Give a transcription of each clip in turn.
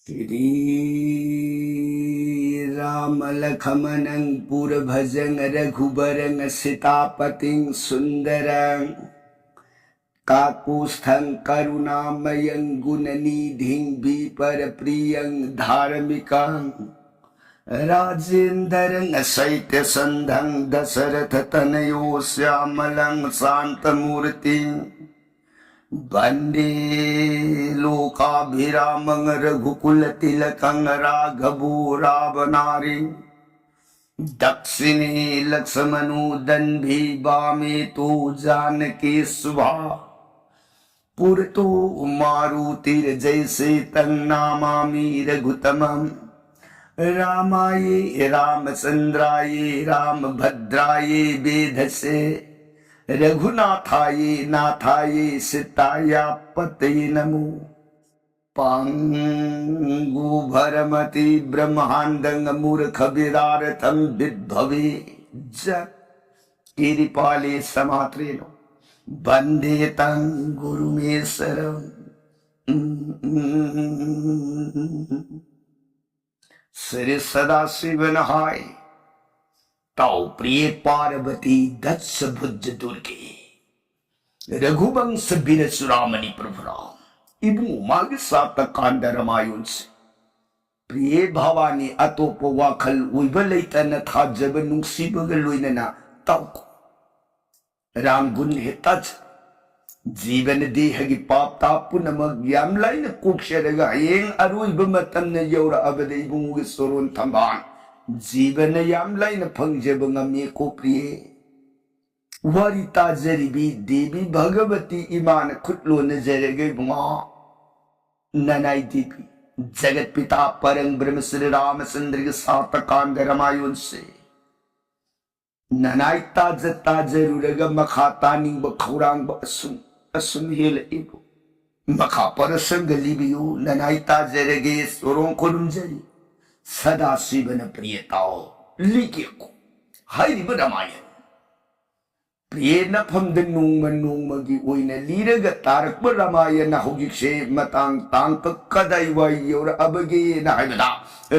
श्री राम लखमनं पुरभजं रघुबरं सीतापतिं सुंदरं काकुस्थं करुणामयं गुणनिधिं विपरप्रियं धार्मिकं राजेन्द्रं शैत्यसन्धं दशरथतनयो श्यामलं शान्तमूर्तिं वंदे लोकाभिरामं रघुकुलतिलकं राघवो रावणारि दक्षिणे लक्ष्मणोदन्भी वामे तो जानकी शुभा पुरतो मारुतिर्जयसे तन्नामामि रघुतमं रामाय रामचन्द्राय रामभद्राय वेधसे रघुनाथाय नाथाय सीताय पतये नमो पांगु भरमति ब्रह्मांडं मूर्ख विदारथं विद्भवे जग किरिपाले समात्रेण वंदे तं गुरुमेश्वरं श्री सदाशिवनहाय ताऊ प्रिय पार्वती दत्स भुज दुर्गे रघुवंश वीर सुरामणि प्रभु राम इबू माग सातकांड रामायण से प्रिय भवानी अतोप वाखल उइबलैतन थाजब नुंसीबग लोइनना ताऊ राम गुण हेतज जीवन देहगी पाप ताप पुनमग याम लाइन कोक्षरगा हयेंग अरोइब मतन यौरा अबद इबुमुग सोरोन थंबान जीवन याम लाइन फंगजब ngami को प्रिय वारी ताजरीबी देवी भगवती इमान खुटलो नजरगे बुआ ननाई देवी जगत पिता परम ब्रह्म श्री रामचंद्र के सातकांड रामायण से ननाई ताजरूरग मखा तानिंग बखौरांग असुम हेल इबो मखा परसंग लिबियो ननाई ताजरगे सोरों खुरुमजरी सदा शिवन प्रियताओ लिखियो हाइरिब रामायण प्रिय नफमद नोंमगी ओइना लीरग तारकब रामायण हौजिकसे मतांग तांक कदाई वाई योर अबगे ना हाइबदा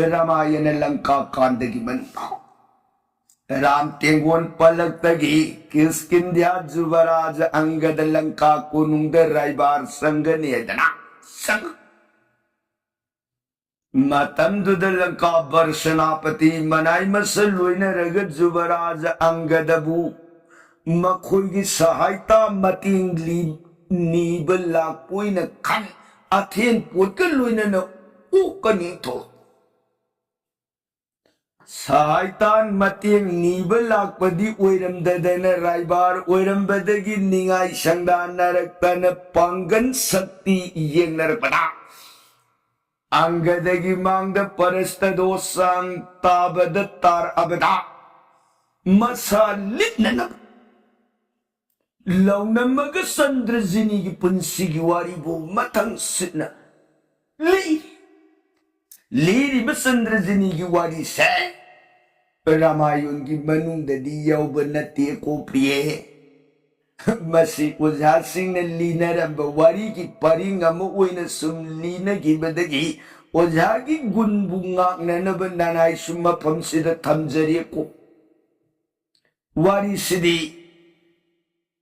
रामायण लंका कांदगी मनता राम तेंगोन पलकतगी किस्किंध्या जुवराज अंगद लंका कोनुंग रायबार संगनेदना संग मतमदुद लंका वर्षनापति मनाई मसल लोइनरग जुवराज अंगदबु मखोइगी सहायता मतिंग नीब लापोइन खन अथेन पोटकल लोइनन ओकनी थो सहायतान मतिंग नीब लापदी ओइरमददन रायबार ओइरमबदगी निंगाई संगदान नरकतन पांगन शक्ति येंगनरपदा अंगदगी मांगद परस्तदोसांग ताबद तार अबदा मसा लिटननब लौनमग संद्रजिनी की पुंसी की वारी वो मतंग सिना लीरी बसंद्रजिनी की वारी से रामायण की मनुंग ददी यौबनते को प्रिय मसी ओझा सिंह ने लीनरब वारी की परिंग अम ओइना सुम लीन की बदगी ओझा की गुनबुंगा ननब नानाई सुम फमसिद थमजरी को वारी सिदी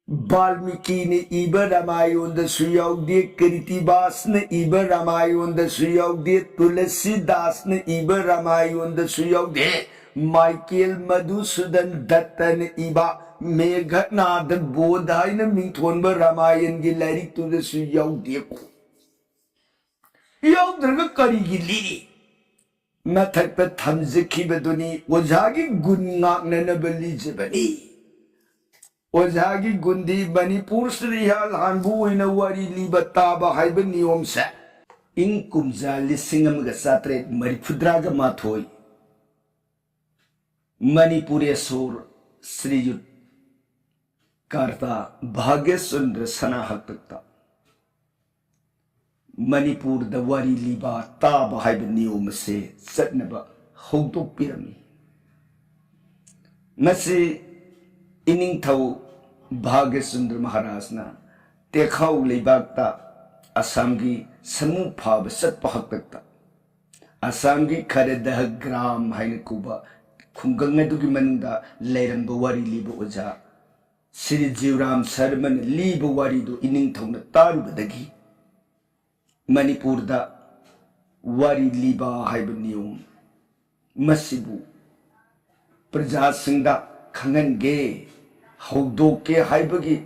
वाल्मीकि ने इब रामायण दे कृतिवास ने इब रामायण दे तुलसीदास ने इब रामायण दे माइकेल मधुसूदन दत्त ने इबा मेघनाद बोधाय ने मिथोन रामायण की लाइरिक तुलसी दे को यौद्रग करीगी लिरी मथक थमजखिबदुनी ओझागी गुण ngaknanab lijibani ओझागी गुंदी मणिपुर श्रीहाल हानबू इन वारी लिबा ताबा हाइब नियम से इन कुमजा लिसिंग अमगा सात्रे मरिफुद्राग माथोई मणिपुरेश्वर श्रीयुत कार्ता भाग्यसुंदर सनाहकता मणिपुर दवारी लिबा ताबा हाइब नियम से सत्नबा हौदोकपिरमी नसे इनिंगथौ भाग्यसुंदर महाराज ना तेखाउ लेबाकता असम की समूह फाब सत्पा हकता असम की खरदह ग्राम है कुबा खुंगंग अदुगी मनुंगदा लेरंब वारी लीब ओजा श्री जीवराम शर्मा लीब वारी दो इनिंग थौना तारुबदगी मणिपुर दा वारी लीबा हाइब नियम मसिबु प्रजा सिंगदा खंगनगे हौदोके हाइबगी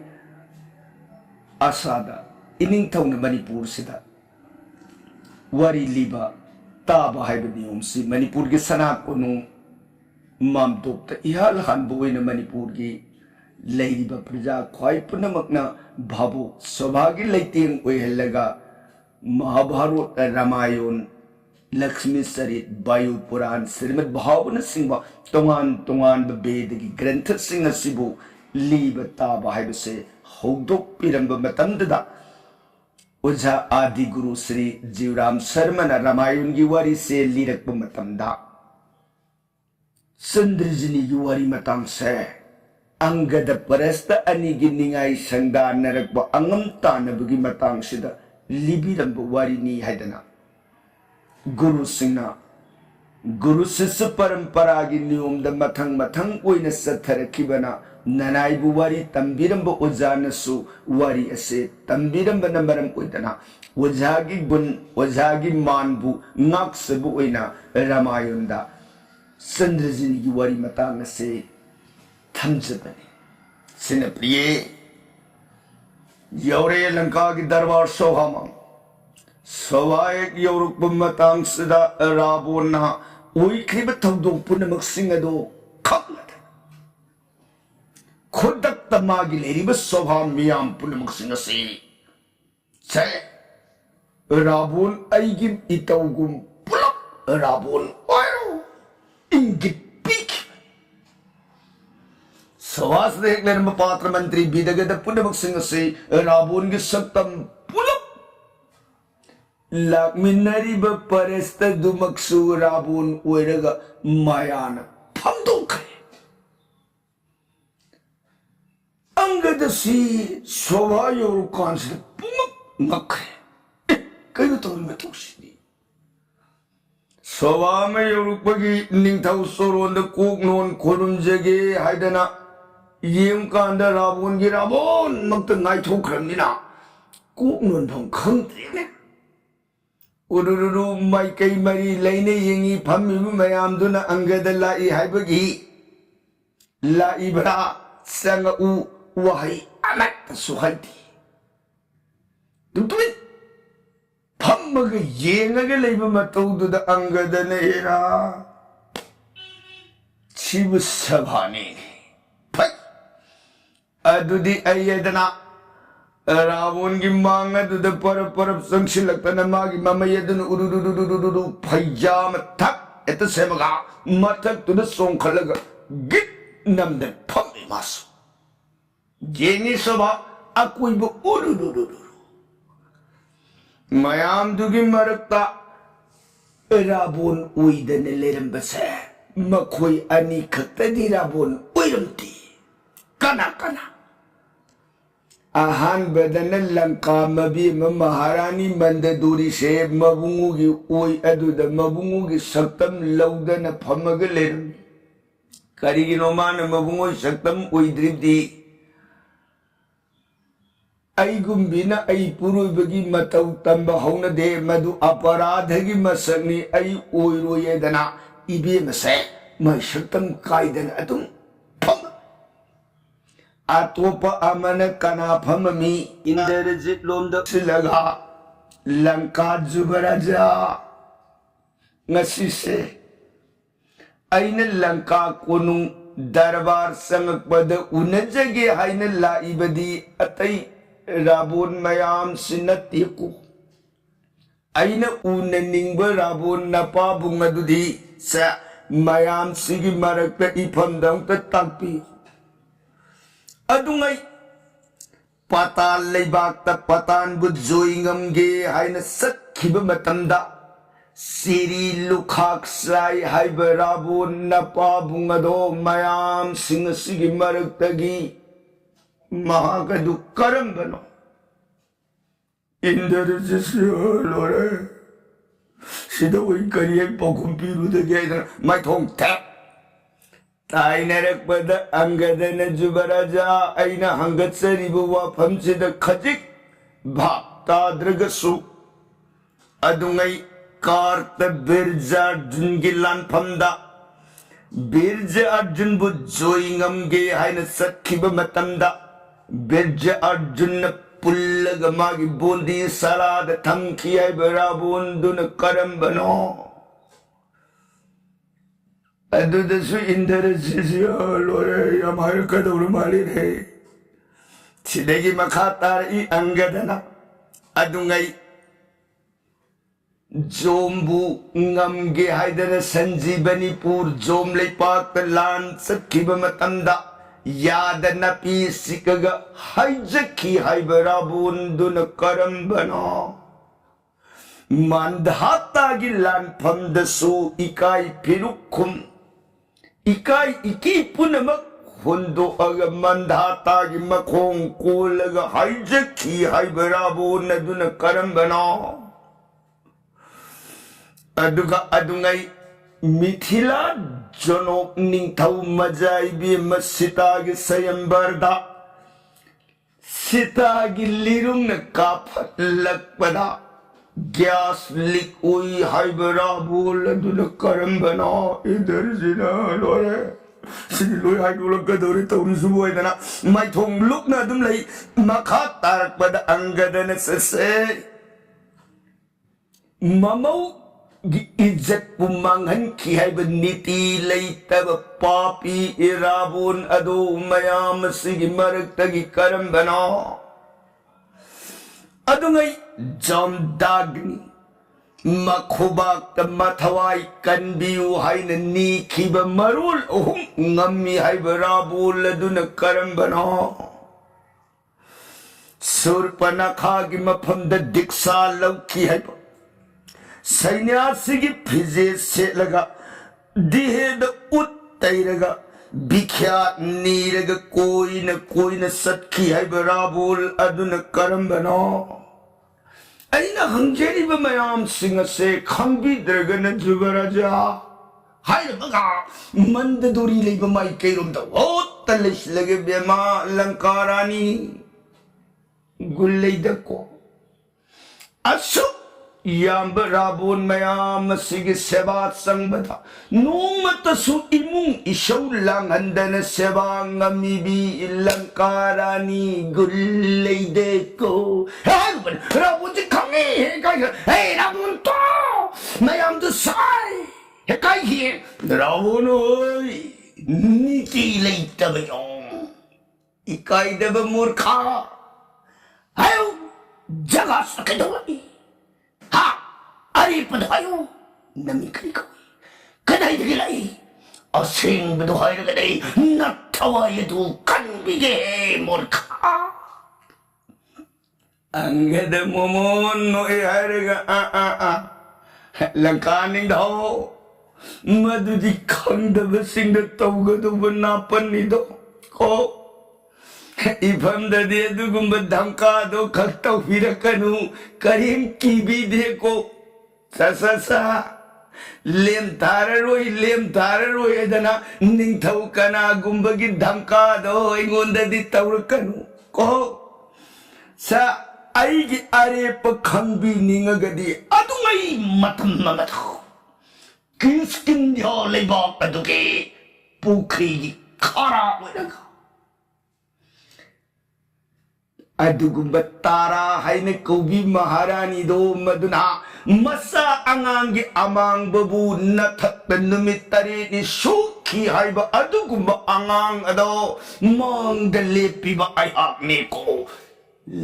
आसादा इनिंग थौना मणिपुर सिदा वारी लीबा ताबा हाइब नियम सि मणिपुर के सना कोनु मामदोक्ता इहाल हानबोइना मणिपुर की लेरिबा प्रजा ख्वाई पुनमकना भाबो सौभाग्य लेतेंग ओइहलगा महाभारत रामायण लक्ष्मी सरित वायु पुराण श्रीमद भागवत सिंह तोंगान तोंगान वेद की ग्रंथ सिंह सिबु लीब ताबा हाइबसे हौदोक पिरंब मतंददा ओझा आदि गुरु श्री जीवराम शर्मा रामायण की वारी से लिरक मतंदा चंद्रजनी की वारी मतंग से अंगद परस्त अनि की निगाई संगा नरक अंगम तानबगी मतंग सिदा लिबिरंब वारी नी हैदना गुरु सिंह गुरु शिष्य परंपरा की नियम द मथंग मथंग ओइना सथरखिबना ननाइबु वारी तंबिरंब ओजानसु वारी असे तंबिरंब नंबरम ओइदना ओझागी गुण ओझागी मानबु नाक्सबु ओइना रामायणदा चंद्रजनी की वारी मतंग से थमजबने सिन प्रिय यौरे लंका की दरबार सोहामा सवायक यौरुक मतंग सिदा रावणना ओइख्रिब थौदोक पुनमक सिंह अदो खगलद खुदक मागी लेरिब स्वभाव मियाम पुनमक सिंह से छे रावण आइगी इतौगुम पुलक रावण ओयो इंगित पीक सवास देख लेन पात्र मंत्री बिदगद पुनमक सिंह से रावण की सत्तम पुलक लाकमिनरीब परस्त दुमक्सु रावण ओइरगा मायान फमदोखरे अंगद सी स्वभाव कांस पुमक नखरे कई तो में तोसी स्वभाव में योरुपगी निंथौ सोरोंद कोक नोन खोरुम जगे हाइदना येम कांदा रावण की रावण मक्त नाइ थोखरनिना कोक नोन भं खंद्रेने उरुरुरु माइकई मरी लेने यंगी फमिबु मयामदुना अंगद लाई हाइबगी लाइबरा संग उ वही अमत सुहल्ती तुम फमग येंगगे लेब मतौदुदा अंगदने एरा छिब सभाने फै अदुदी अयदना रावण की मांग अदुद पर परब संशिलक्तना मागी ममयदन उरुरुरुरुरुरु फैजाम थक एत सेमगा मथक तुद सोंखलग गिट नमदे फम्मी मासु जेनी सभा अकुइब उरुरुरुरु मयाम दुगी मरकता रावण उइदन लेरंबसे मखोई अनि खक्तदी रावण उइरमती कना कना आहान बदन लंका मबी महारानी मंददूरी से मबुंगु की ओई अदुद मबुंगु की सक्तम लौदन फमग लेरम करिगिनो मान मबुंगु सक्तम ओइद्रिबदी अइगुम्बिना अइ पुरुबगी मतौ तंब हौनदे मधु अपराध की मसगनी अइ ओइरोयेदना इबे मसे मै सक्तम कायदन अदुम अतोप अमन कनाफम मी इंद्रजित लोमद सिलगा लंका जुगराजा ngasi aina लंका कोनु दरबार संगपद उनजगे हाइन लाइबदी अतई रावण मयाम सिनतिकु aina उननिंग रावण नपा बुंगदुदी स मयाम सिगी मरकत इफम दंत ताकपी अदुंगई पाताल लेबाकता पतान बुजोइंगमगे हाइन सखिब मतंदा सिरी लुखाक साई हाइब रावण नपा बुंगदो मयाम सिंह सिगी मरकतगी महागदु करम बनो इंद्रजित लोरे 시도의 거리에 볶음 비루되게 하이더나 마이통 대 타이나락보다 안가다나 주바라자 아이나 한것서리부와 밤시다 카직 밥다드르가수 아둥아이 कार्त बिरजा अर्जुन की लानफमदा बिरजा अर्जुन बु जोइंगम गे हाइन सखिब मतमदा बिरजा अर्जुन पुल्लग मागी बोंदी सलाद थंकी है बरा बोंदुन करम बनो अदुदसु इंदर जिजिया लोरे यमार कदौर माली रे छिदेगी मखातार ई अंगदना अदुंगाई जोम्बू ngamge haidana sanjeevanipur jom leipak lan sakhiba matamda yadana pi sikaga haijaki haibara bunduna karambana mandhata gi lan phamdasu ikai pirukum ikai iki punamak hundo aga mandhata gi makhong kolaga haijaki haibara bunduna karambana aduga adungai mithila jonok ningthau majaibi masita gi sayambarda sita gi lirung na kaphat lakpada gas lik ui haibara bol aduna karambana idhar jina lore sini loi haidula gadore tauri subu aidana mai thong luk na dum lai makha tarak pada angadana sase mamau इज्जत पुमंगन की है नीति लेतब पापी इराबुन अदो मयाम सिग मरक तगी करम बना अदुंगई जम दागनी मखुबाक मथवाई कनबियु हाइन नी खिब Marul ओहुम ngami hay barabul adun करम बना सुरपनखा की मफमद दिक्सा लौकी है सन्यासी की फिजे से लगा दिहेद उत्तैरगा बिख्या नीरग कोई न सत्खी है बराबुल अदुन करम बनो अइना हंजेरी बमयाम सिंह से खंबी द्रगन जुबराजा हाय बगा मंद दूरी ले बमाई केरुम द ओ तलिश लगे बेमा लंकारानी गुल्ले दको असु Yambarabuन मयाम सिग सेवा संबधा नोमतसु इमुंग इशौलांगंदन सेवा ngamibi इलंकारानी गुल्लेदेखो हेबन राबुजी खंगे हेकाय हे राबुन तो मयाम द साई हेकाय हि राबुन ओय नीति लेतबयो इकाय दब मूर्खा हायो जगह सकेदोई हा अरे पधायो नमी करी को कदाई दिलाई असिंग बदहाय कदाई नथवाय दु कनबिगे मूर्खा अंगद मोमोन नो ए हरगा आ लंकानिंग दो मदुदी खंदब सिंग तौगदु बनापनिदो को इफमदे दुगुंब धमका दो खक्तौ फिरकनु करीम की भी देखो सससा लेम थाररोय दना निंथौ कना गुंब की धमका दो इंगोंददी तौरकनु को सा आई की अरे पखंबी निंगगदी अदुंगई मतम ममथौ किसकिन यो लेबक अदुके पुखरी खरा वरगा अदुगुंब तारा हाइने कौबी महारानी दो मदुना मसा अंगांगी अमांग बबू नथत नुमित तरेनी सुखी हाइब अदुगुंब अंगांग अदो मांग लेपीब आयाकने को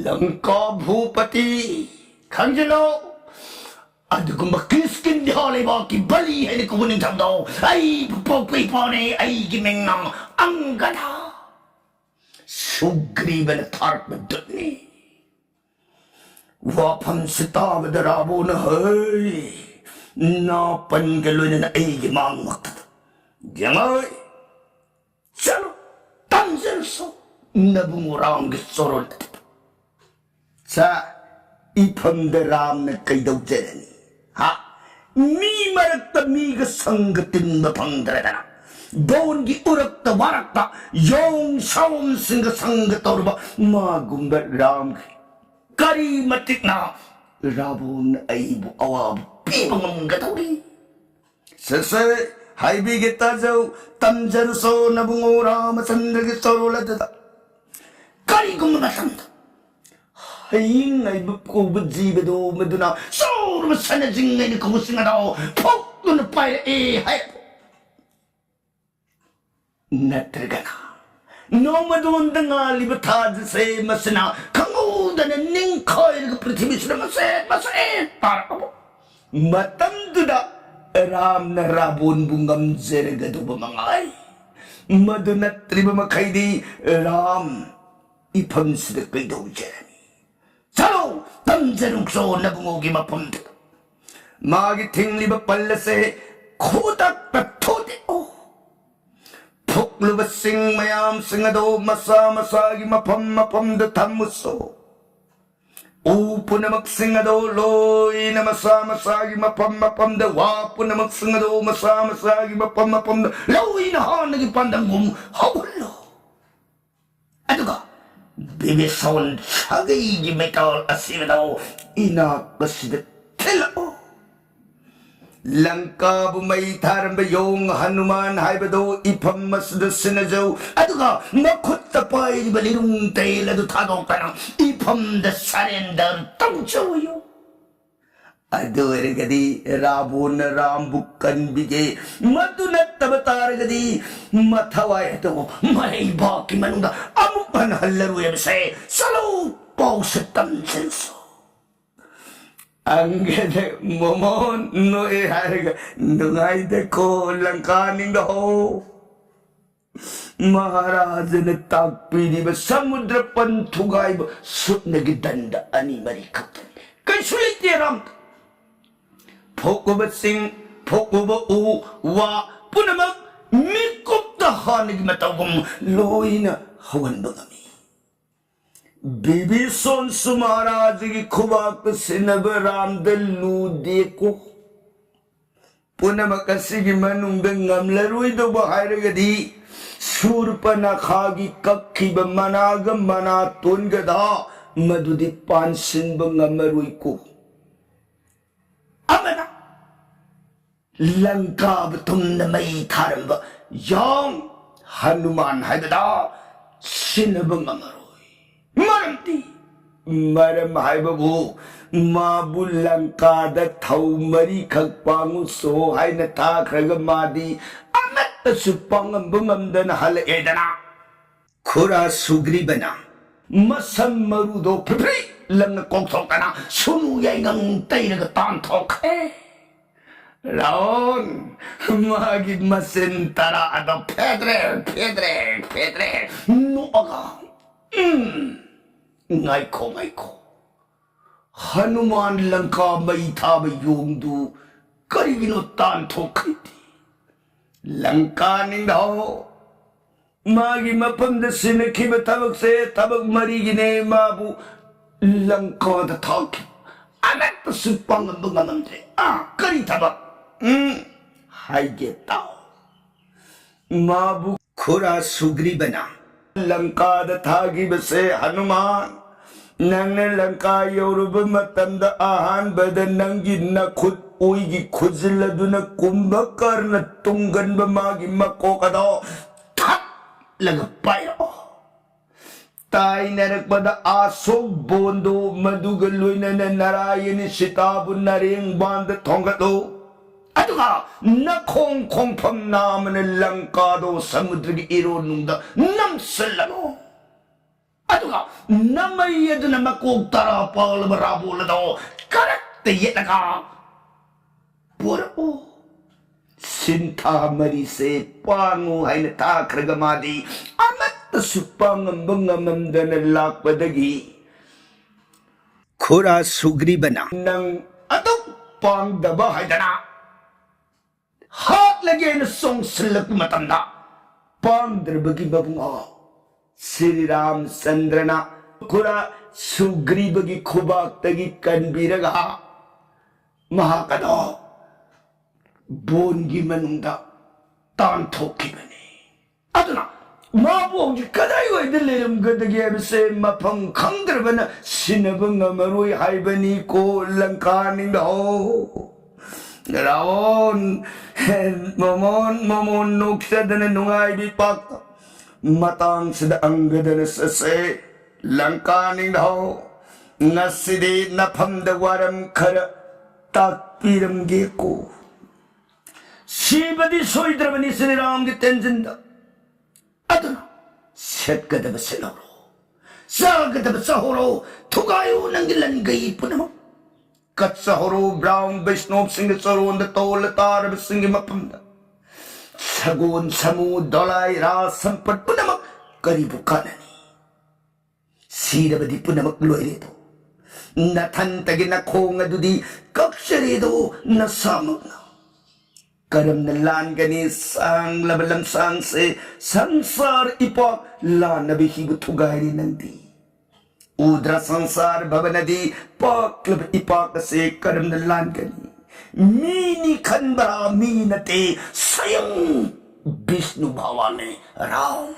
लंका भूपति खंजलो अदुगुंब किसकिन दिहालेबा की बली है को बुनिंग थमदो आई पोपी पाने आई गिमिंग अंगदा सुग्रीवन थारक बदनी वापम सिताब दराबो न है ना पंगलों ने ऐगे मांग मत जमाए चलो तंजल सो नबु मुरांग सोरोल सा इफम दराम ने कई दो जरनी हा 미 마르다 미가 성가 뜬다 방들에다나 돈기 우럭다 와락다 용사옴 승가 성가 떠르바 마군바 람 까리 마틱나 라본 아이부 아와부 삐방음가 다우리 서서 하이비겠다저 땀자르소 나붕오라 마산들게 썰올라드다 까리군마 마산다 하잉 아이부 꼬부 집에도 메두나 소르마 사나징가니 거부싱하다오 폭도는 빠이래 에 하이 나들가나 너무도 등알리부 타즈세 마스나 강우다는 닝커이르가 프리티비스라 마세 따라가보 마땀두다 람나 라본 붕감 제르가도 보망아이 마두나 트리바마 카이디 람 이펀스드 끄이도 제라니 자로 담제룩소 나붕오기 마펌드 마기 팅리바 빨레세 코닥다 토데오 폭루바싱 마얌 싱아도 마사마사기 마펌마펌드 탐무소 우푸나막 싱아도 로이나 마사마사기 마펌마펌드 와푸나막 싱아도 마사마사기 마펌마펌드 로이나 하나기 판당곰 하울로 아두가 비비손 사기기 메탈 아시베도 이나 것이드 텔로 랑카부 마이 타름바 용 하누만 하이베도 이팜마스드 스나조 아두가 나콧다 빠이리 발리룽 테일라도 타도까나 이팜다 사렌더 땅초요 아두에르가디 라보나 람부칸 비게 마두나 타바타르가디 마타와에도 마이바키 마누가 아무간 할레루야메세 살로 보스땀 센소 angge momon no e harga nungai de ko lankaning ho महाराज ने ताकपीरी में समुद्र पंथुगाई सुटने की दंड अनिमरी खपन कैसे तेराम फोकुब सिंह फोकुब उ वा पुनमक मिकुप्ता हाने की मतगुम लोइन हवन बगमी बीबी सोनसु महाराज की खुबाक सिनब रामदल्लू देखो पुनमक सिगी मनुंग ngамлару이도 bahayragadi surpana khagi kakhi bamanaga mana tongada madudi pansin bangamarui ko amana lanka batum na may tharamba yang hanuman haidada sinabangamaru maramti maram haibabu mabul lankada thaumari khakpangu so haina thakhraga madi amat supangam bumamdan hal edana khura sugribana masam marudo phri lang koksokana sunu yaingang tairaga tanthokhe raon magi masentara ada pedre no aga ngaiko Hanuman Lanka may taba yungdu karigino tanto kiti Lanka ning daw magi mapamda sinakiba tabag se tabag marigine mabu Lanka da taki anak pasupang ang bungamamde kari tabag haigetaw mabu khura sugribana Lanka da thagi base Hanuman Nangna Lanka yoruba matanda ahan bada nangi na khud uigi khudziladuna kumbakar na tunggan ba magi makokado thak lagapayo tay narak bada asog bondo madugaloy na narayani sitabu naring banda thongado aduga nakong pam naman Lankado samudragi ironungda namsalano aduga namayado na makugtara pala barabula daw karakte yetaka pura o sinta marise pangu ay natakragamadi amat na supang ang bangamamda na lakpadagi khura sugribana nang atok pang dabahay dana hat lagi na song silap matanda pang drabagi babunga Sri Ram Chandrana khura sugribagi khubak tagi kanbiraga mahakado 본기 만웅다 딴토키በ니 아드나 마부엉지 까다이고 들리름 그득이에비세 마펑 강들어버나 신업은 어머로이 할버니 꼴랑카닝도 라온 모몬 녹사드는 농아이비 빡다 마땅스다 앙그드는 쓰세 랑카닝도 나시디 나팜다 와람 카라 딱비름기고 시바디 소이드라바니 스니랑기 땐진다 아드나 셋가다바 셀로로 싸가다바 싸호로 투가요 nangilan gay punamo katsahoro brown bisnop singa soronda tol tar singa mapamda sagun samu dolai ra sampat punamak karibu kanani sirabadi punamak loiredo natantagi na kong adudi kaksarido na samagna Karam na lan gani sang labalam sang se sansar ipak la nabihibu tugay nandi. Udra sansar babanadi pak lab ipak se karam na lan gani. Mini kanbara minate sayang Vishnu bhavane ram.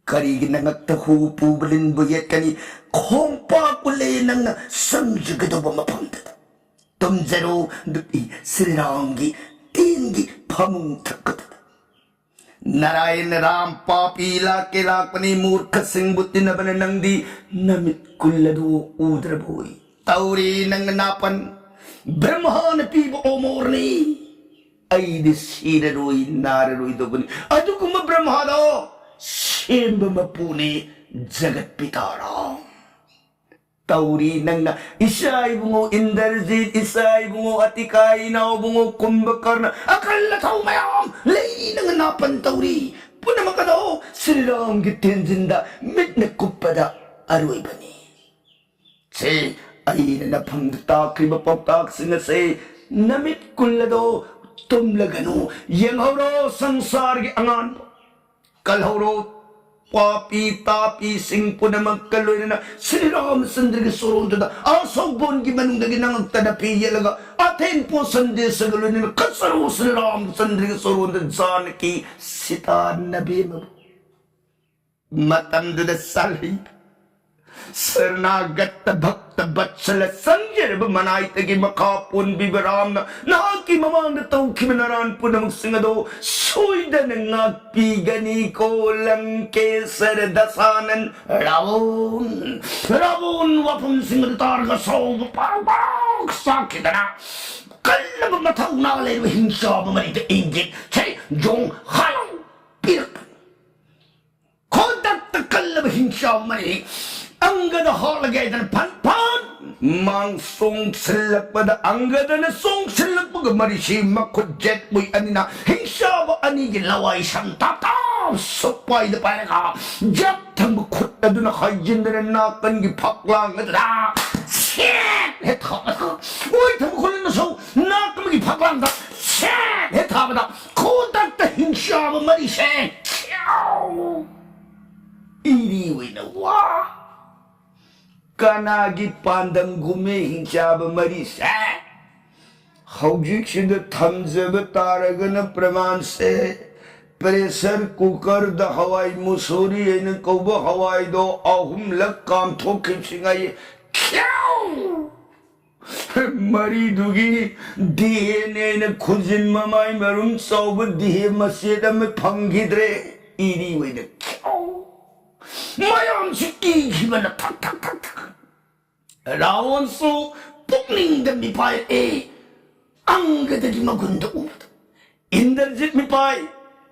Karigin na ngagtahu pubalin buyet kani kong pakule nang sangjagado ba mapamdada. 덤제로 늑이 스리랑기 띵기 파뭉 탁거다 나라의 람 빠삐라 깨락바니 무르카 생부띠 나바네 낭디 나밋 굴레도 우드라보이 타우리 낭나판 브라마하나 피보 오모르니 아이디 시레로이 나레로이 도보니 아두쿠마 브라마하도 심바마푸니 자갓피타라 Tauri nang na isay bungo Indarjit, isay bungo Atikay, inaw bungo Kumbhakarna, akala tao mayam, lay nang napan tauri, punama ka daw, sirilang gitinzinda, mit na kupada, aroy bani. Say, ay na napangdatak, kribapapak, sinasay, namit kulado, tumlagano, yang horo, sansar gi angan, kalhoro, Papi tapi sing po na magkaloy na siniram sandri soron da aso bon gi manung dagi nang tadapi yalaga aten po sandi sa galoy na kasaro siniram sandri soron da zanaki sita nabi matam da salhi Sarnagat bhakta batsala sanjay manay tagi makapun bibaram na naki mamang na tau kimanaran po na magsingado suyda na ngagpigani ko lang kesar dasanan Ravon wapang singado targa so parang sakit na kala ba mataw na kalay hinsya ba manito inggit chay jong halang pirak kontak takala ba hinsya ba manito Anggada halagay dan pan mangsong silak pada anggada na song silak pada marisi makudjet mo'y anina hinsya ba anigin laway siyang tataw supay na pala ka jat ang makut na doon na kajin na nakan gipaklang na shit hetapa ka uy tamukulin na so nakan magipaklang na shit hetapa na kudak na hinsya ba marisi iriway na wah Kanagi pandang gumihing siya ba marisa? Haujik siya tamzaba taragana pramanse. Pressure cooker da Hawaii musuri ay ng kauba Hawaii do ahum lakam tokip singay. Kyaw! Maridugi DNA na kujin mamay marum sauba dihe masyada may panggidre. Iriway na kyaw! Mayam siki hiba na tak Rawan so pukling dan mipay ang gada di magunda ubad Indarjit mipay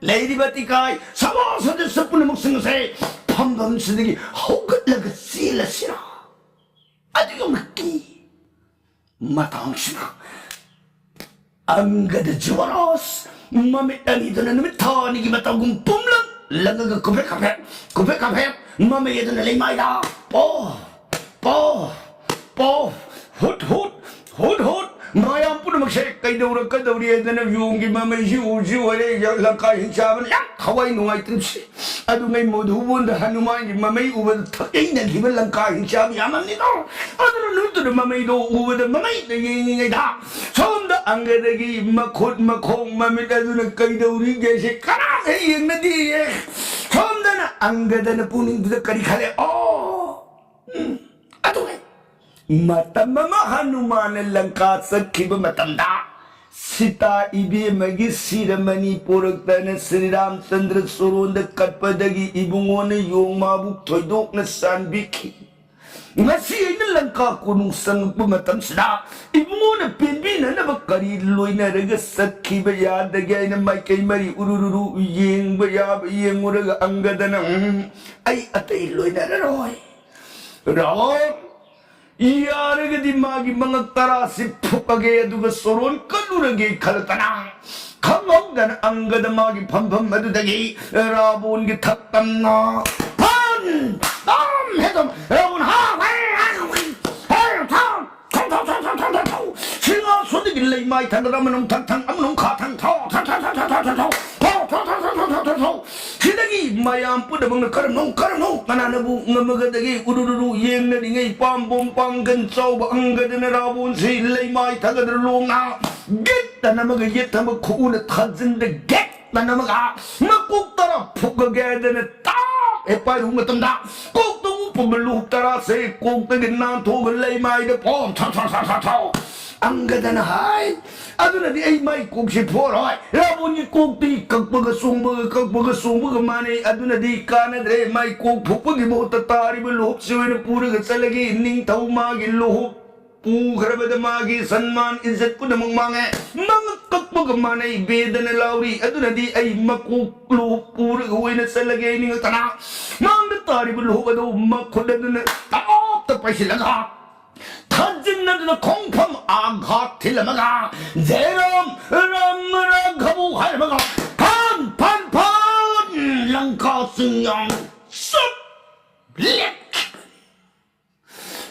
Lady Batikay sama sa desa po na magsingasay pambam sadagi haugat lagat sila sila at yung naki matang sila ang gada jiwaras mamitan ito na namitani gimatagong pumlang langaga kupe mami ito na limay na hut mayam po na magsayek kay daurag ka dauri ito na yung gimamay siu wale langkahin siya lang kaway nung ay tinsi ado ngay mo duhubon da hanuman gimamay ubad takay na giman langkahin siya yaman nito ado na nuto na mamay do ubad mamay na ngay da som da anggadagi makut makong mamidaduna kaidawri gese kana yang nadi somdana anggadana puning duda kari khale atu matamama Hanumana Lanka sakhiba matamda Sita ibi magi siramani puraktana Sri Ramchandra Surunda katpadagi ibungona yung mabuk thoidok na sanbiki ngasi na Lanka kunung sang pumatam sida ibungona pinbina na bakari loy na raga sakhiba yadagi ay na may kay mari urururu yeng bayab yeng uraga anggadana ay atay loy na raroy Iyaragadi magi mga tarasi pupage aduga soron kalurage kalatana kamogdan anggada magi pampam madudagi rabun gitaktam na pan hedom rabun singa sodig lay tanramanong tantang amnong katang Sidagi mayam pun dah mengekarnong mana nabu ngamagadagi ururu yang nadi ngai pambom panggan cau bangga dana rabun si lay mai tagad lunga get dana magaget tama kuuna tadzin de get dana maga makuk tara pugaga dana ta epai rumah tanda kuk tu pembelu tara se kuk tegin nanto lay mai de pom angga dana hai aduna di ay may kung si Poroy rabon ni kung ti kagpagasumba mani aduna di kana dre may kung pupagi mo tatari beluhop siya na pura gatsalagi ning tau magi luhop karabada magi sanman inset ko namang mga kagpagamana ibeda na lauri aduna di ay makukluhop pura gawin na salagay ning tanak mga tatari beluhop ado makuda na taok tapay sila ka 탄진나드나 공품 아가틸마가 제롬 람무라 가부 할마가 판판판 랑카승영 쏙렉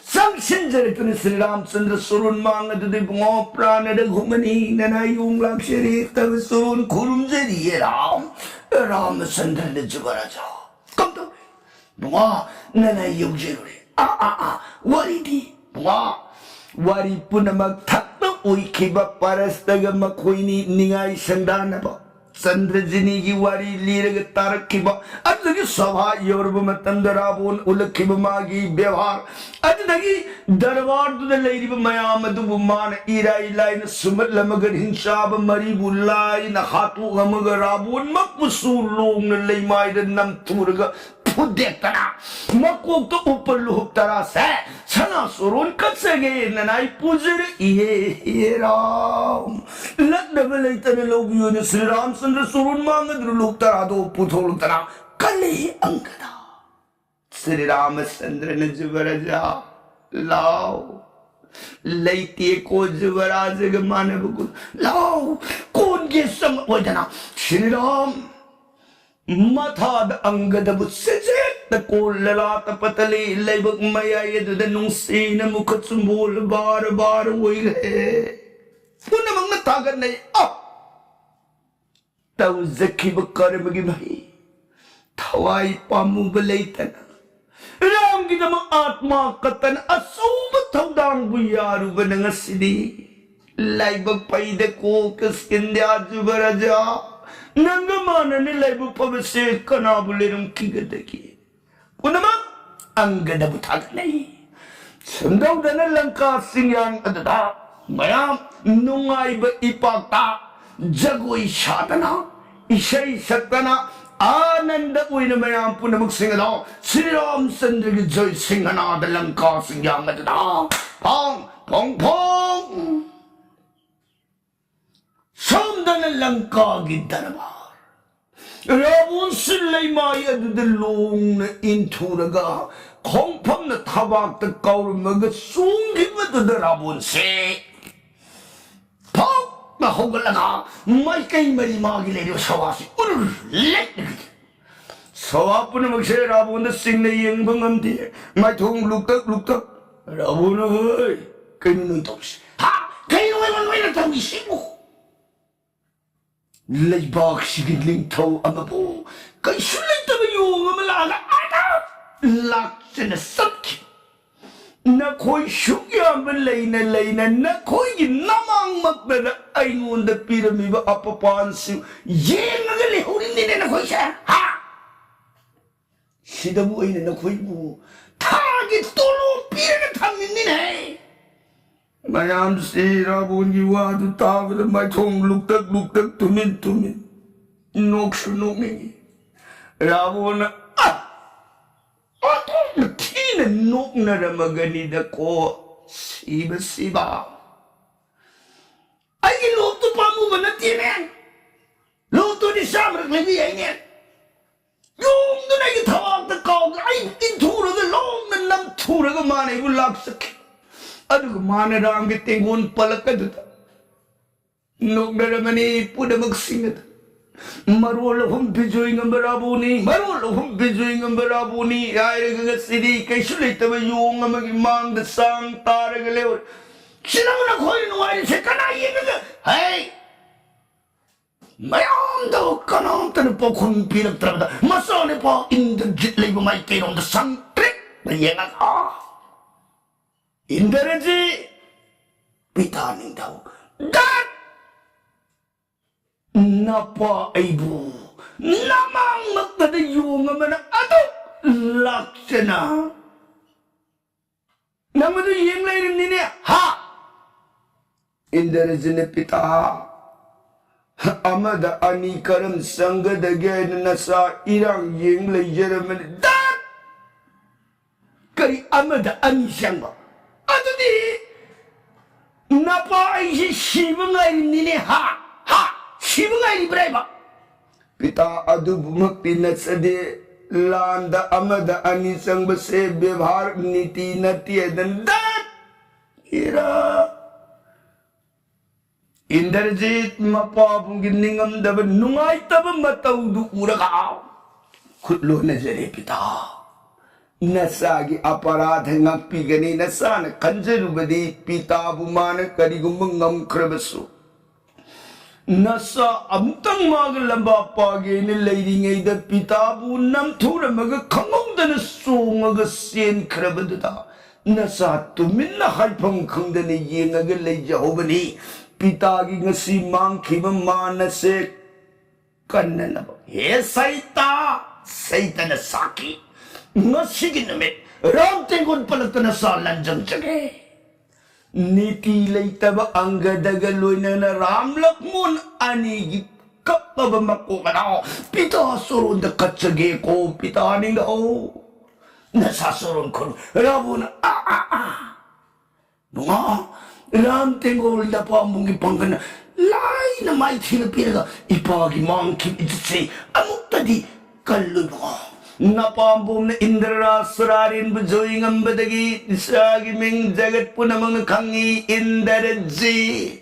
상신절에 뜨는 스리람천드 수룬 망아드들 붕어 프라네드 구머니 나나 용람시리 따위 수룬 구름제리에라 라무천드를 죽어라죠 깜짝 붕어 나나 용제로리 와리디 wari pun magtakto uy kiba paras taga makoy ni ningay sandana ba sandra zinigi wari liraga tarak kiba at lagi sabha yorba matandarabon ulak kiba magi ବ୍ୟବହାର at lagi darbar tu na layri ba mayamadu bumana ira ilay na sumat lamagan hinsaba maribulay na khatu gamagarabon magpusulong na laymay na namturaga Pudetana, makuk tu upper luhuk tarase, sana surun katsege nanai pujer iye ram. Lat level itane log yun Sri Ramchandra surun mangad luhuk tarado puthol tara kali angkada. Sri Ramchandra ne jivaraja lao. Laiti ko jivaraja ke mane bukul lao. Kon ke sang wajana Sri Ram. Matad anggadabut sejek takul lalata patali laibag mayayad danung sina mukat sumbul bar wile puna mang natagan na tau zaki bakar magimahi tawai pamubalaitan ram kita mang atma katan asubat tawdang buyaru banangasidi laibag paida ko kaskindya jubaraja Nangamana nilay mo pabase ka na bulirum kigadagi. Unama, ang ganda butagan na Sandaw na nalang kasing yang adada. Mayam, nungay ba ipagta, jagoy satana, isay satana, ananda uy na mayam po na magsingalo, Sri Ramchandra Joy singana dalang kasing yang adada. Pong! Samdana lang kagidarabar. Rabun sila'y mayadudalong na inturaga, kongpam na tabak na kauramaga, sungi matudalabun si. Pag nahugalaga, may kay marimagilay yung sawasi. Ulit! Sawa po na magsirabun na sing na iyang bangamdi. May tuhong luktak. Rabun na hoy, kayo nung tawis. Ha? Kayo naman na tawisin mo. Laybak sigidling tau amapo kay sulay tayo nga malaga lak sinasabki नखोई शुक्याम लेना नखोई की नमांग मकबरा आइंगोंद पिरमीबा अपपांसु ये नगले होरिंदे नखोई सा हा सिदबु आइना नखोईबु थागी तोलो पिरन थामिनिने मयाम से राबोंगी वादु ताबद माइथोंग लुकतक Tumin नोक्सु नोक्नेगी राबोन Tina nok na ramagani da ko siba. Ay luto pa mo ba na tinan? Luto ni Samrak lagi ay niyan. Yung doon ay tawag na kao ay intura na long na namtura ka man ay ulagsak. Ano ka man na ang gitingon pala ka doon. Nok na raman ay puda magsingat. Marwala hum bijoy ng barabuni ay nga sidi kay sulit na yung nga magimang dasang taragalew sila mo nakuha yung wali sa kanayin nga hey mayroon daw ka nang tanong po kung pinagtrabada masali po indagit lay bumay kayo ng dasang trik na yan nga indaraji pitaning daw dat Napa ibu namang magtadayong nga manang ato laksana naman yung layrin niya ha indarazina pita amada ani karam sangga dagay na nasa irang yung layraman dat kari amada ani siyang ba ato di napa ay sibang layrin niya ha Sibungay ni Breva. Pita adu bumakpinat sa di landa amada anisang base bebhar niti natiyadan dat. Ira. Indarjit mapapong giningam daban nungay tabang matawdu ura ka. Kutlo na jari pita. Nasagi aparat hanggang pigani nasana kanjarubadi pita bumana karigumangam krabaso. Nasa amtang mga lamba pagi ni lady ngay da pitabu nam tura mga kangong da na sunga sien krabadata. Nasa tumin na haipang kang da ni yenga ga lay Jehovah ni pitagi nga si mangki mamana se kanana ba. He saita na saki. Nga sige namit ram tengon palata na sa lanjang tsage. Nitilay taba ang gadagaloy na naramlak mo anigi kapaba makumanaw. Pita suron da katsage ko, pita aning daw. Nasasuron ko, rabo na, Bunga, ram tengol na pa mong ipangkana. Lay na may tinapira ka, ipagi mangkim itse, amok tadi kaloy mo. Napambom na indra surarin bujoy ng badagi isagiming jagat po namang kangi indaraji.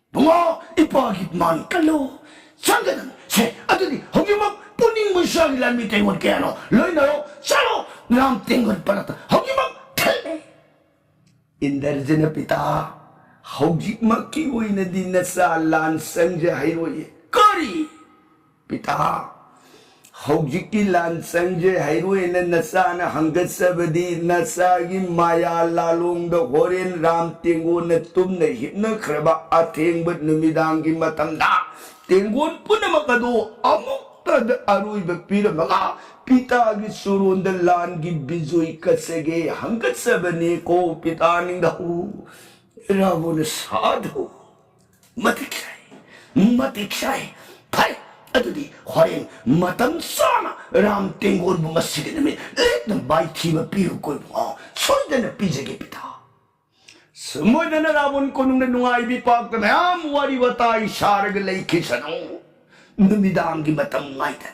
Bunga, ipagit man kalo. Saan ganun? Se, ato di, huwag yung puning mo siya ilan may tingon kaya no. Loy na ro, salo, lam tingon pala ta. Huwag yung kale. Indaraji na pita, huwag yung makiway na din na sa lansang jahayroy. Kari, pita. Hawjiki lansang je hayruwe na nasana hanggat sabadi nasagi maya lalong da horin ram tingun na tum na hip na kraba ating bat numidangi matamda tingun po na makado amok tad aruy bagpila mga pitagi surun da langi bizoy kasage hanggat sabani ko pitaning dahu rabo na sado matiksay pay ato di, horin, matamsama, ram tinggol mo masigit namin, let ng bay tiba piyo ko mo, solda na pizza gipita. Sumoy na naramon ko nung nanungay bipag na mayam, wariwatay, saragalay kisano, numidangi matam ngay na.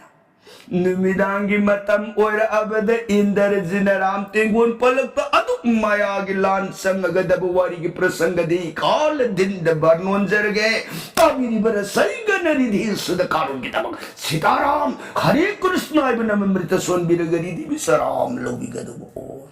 Numidangi matam oira abada indar zinaram tinggol palagta, ato mayagi lansang agadabuwari ki prasangadi, kala din da barnon zarge, Kami barasaiga na ridhil suda karon kita mag Sitaram, Hare Krishna iba naman merita son binagari di bisaram lawigado mo.